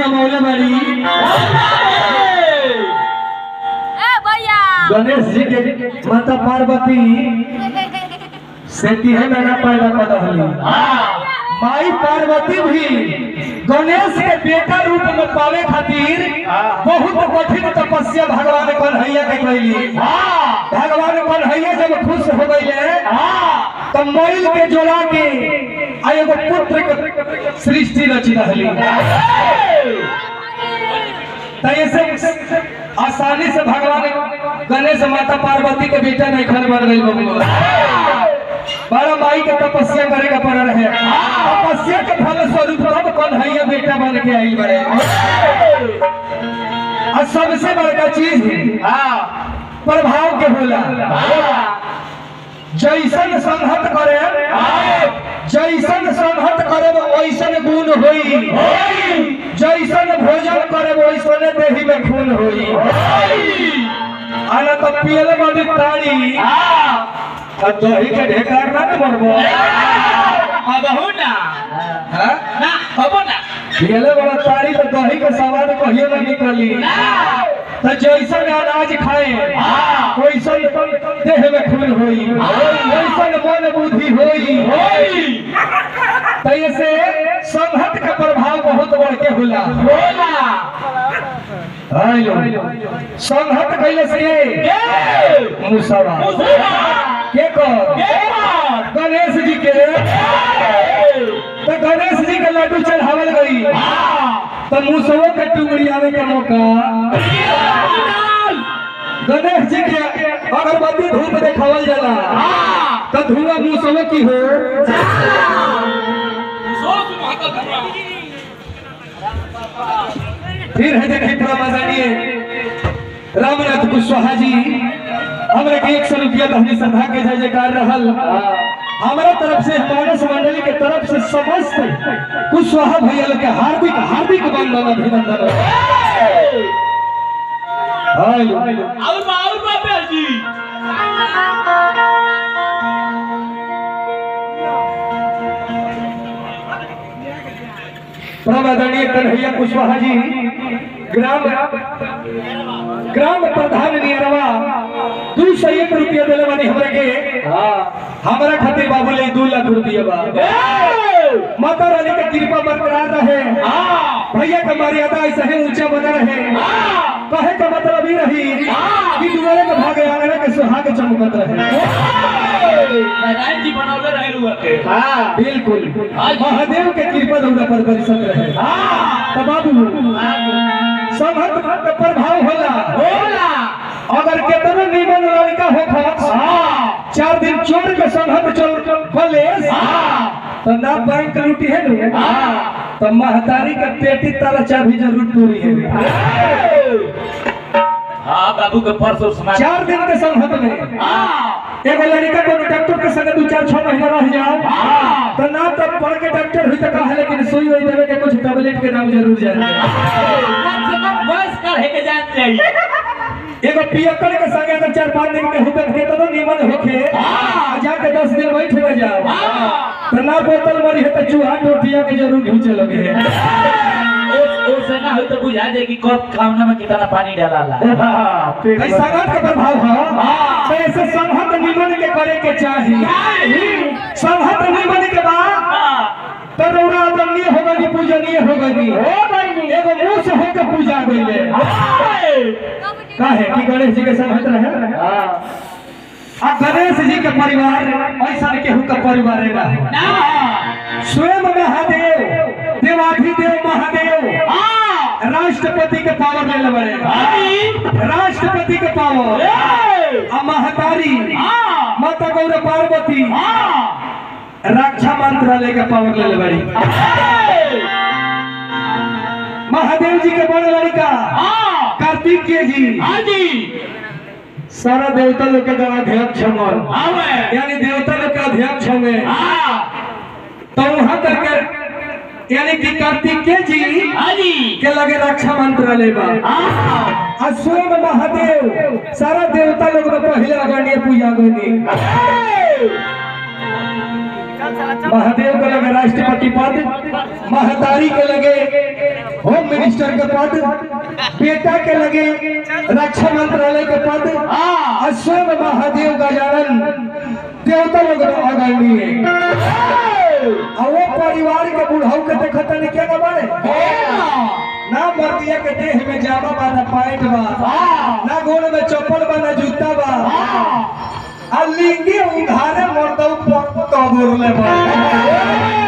नमौले बड़ी गणेश जी के माता पार्वती से तीहे महीना पैदा कर रही। माई पार्वती भी गणेश के बेटा रूप में पावे खातिर बहुत कठिन तपस्या भगवान कन्हैया के कैली। भगवान कन्हैया जब खुश हो गए तो मैल के जोड़ा के एगो पुत्र के सृष्टि रची रही। आसानी से भगवान गणेश माता पार्वती के बेटा नहीं घर बन गई। बड़ा माई के तपस्या करे का पड़ रहे। तपस्या के फल स्वरूप तब कन्हैया बेटा बन के आई बड़े। और सबसे बड़का चीज प्रभाव के होला। जैसन संहत करे वैसन गुण होई। जैसन भोजन करे वैसने देही में खून होई। आना तो पियले बड़ी ताड़ी दही के ढेकार ना मरबो। अब हो ना ना अब ना पियले बड़ा ताड़ी तो दही के स्वाद कहियो ना निकली। तो जैसन अनाज खाए वैसन देह में खून होई। वैसन मन बुद्धि होई। तो ऐसे संहत का प्रभाव बहुत बढ़ के होला। संहत कैले से मुसवा के गणेश जी के तो गणेश जी के लड्डू चढ़ावल गई तो मुसवो के टुकड़ी आवे के मौका। गणेश जी के अगरबत्ती धूप देखावल जाला तो धुआं मुसवो की हो। फिर है देखिए प्रमाणीय रामनाथ कुशवाहा जी हमारे के 100 रुपया धनी सभा के जय जयकार रहल। हमारा तरफ से मानस मंडली के तरफ से समस्त कुशवाहा भैया लोग के हार्दिक हार्दिक वंदन अभिनंदन। प्रमादरणीय कन्हैया कुशवाहा जी ग्राम प्रधान नियरवा 201 रुपया दिले बानी हमरा के। हमारा खातिर बाबू ले 2 लाख रुपया बा। माता रानी के कृपा बरकरार रहे। भैया का मर्यादा ऐसा ही ऊंचा बना रहे। कहे का मतलब ही रही कि दुआरे के भागे आंगन के सुहाग चमकत रहे। नारायण जी बनौले रहे रुआ के। बिल्कुल महादेव के कृपा दुआरा पर बरसत रहे। तो बाबू संहत का प्रभाव होला। अगर केतनो निमन लड़का हो 4 दिन चोर के संहत चल कॉलेज तो ना बैंक लूटी है नु तो महतारी के पेटी ताला चाबी जरूर पूरी है। बाबू के परसों 4 दिन के संहत में एगो लड़का को डॉक्टर के संग 2-4-6 महीना रह जाओ तो ना तो पढ़ के डॉक्टर हुई तो कहा लेकिन सुई होई देवे के कुछ टैबलेट के नाम जरूर जाने। बस कर है के जान चाहिए। एगो पियक्कड़ के संग अगर 4-5 दिन के होते थे तो निमन होके जाके 10 दिन बैठ न जाओ तो ना बोतल मरी है तो चूहा टोटिया के जरूर घिंचे लगे है। ओसे ना हो तो बुझा दे कि कब खाना में कितना पानी डाला। कैसा का प्रभाव है। तो ऐसे संहत निमन के करे के चाहिए। संहत निमन के बाद तो रौरा आदरणीय होगा कि पूजनीय होगा कि एगो मुंह से होकर पूजा गईले। काहे कि गणेश जी के संहत रहे। गणेश जी के परिवार ऐसा केहू का परिवार ना स्वयं महादेव देवाधिदेव महादेव राष्ट्रपति के पावर ले बड़े। राष्ट्रपति के पावर महतारी माता गौर पार्वती रक्षा मंत्रालय का पावर ले बड़ी। महादेव जी के बड़े लड़का कार्तिकेय जी सारा देवता लोग के अध्यक्ष यानी देवता लोग के अध्यक्ष होंगे तो वहां तक यानी कि कार्तिकेय जी के लगे रक्षा मंत्रालय में स्वयं महादेव सारा देवता लोग पहले अग्रणीय पूजा करनी। महादेव के लगे राष्ट्रपति पद, महतारी के लगे होम मिनिस्टर के पद, बेटा के लगे रक्षा मंत्रालय के पद, स्वयं महादेव गजानन देवता लोग अग्रणीय वो परिवार के बुढ़ाऊ के देखता नहीं क्या बारे ना मर्दिया के देह में जामा बा ना पैंट बा ना गोड़ में चप्पल बा ना जूता बा आ लिंगी उधारे मर्दऊ पर तो बोरले बा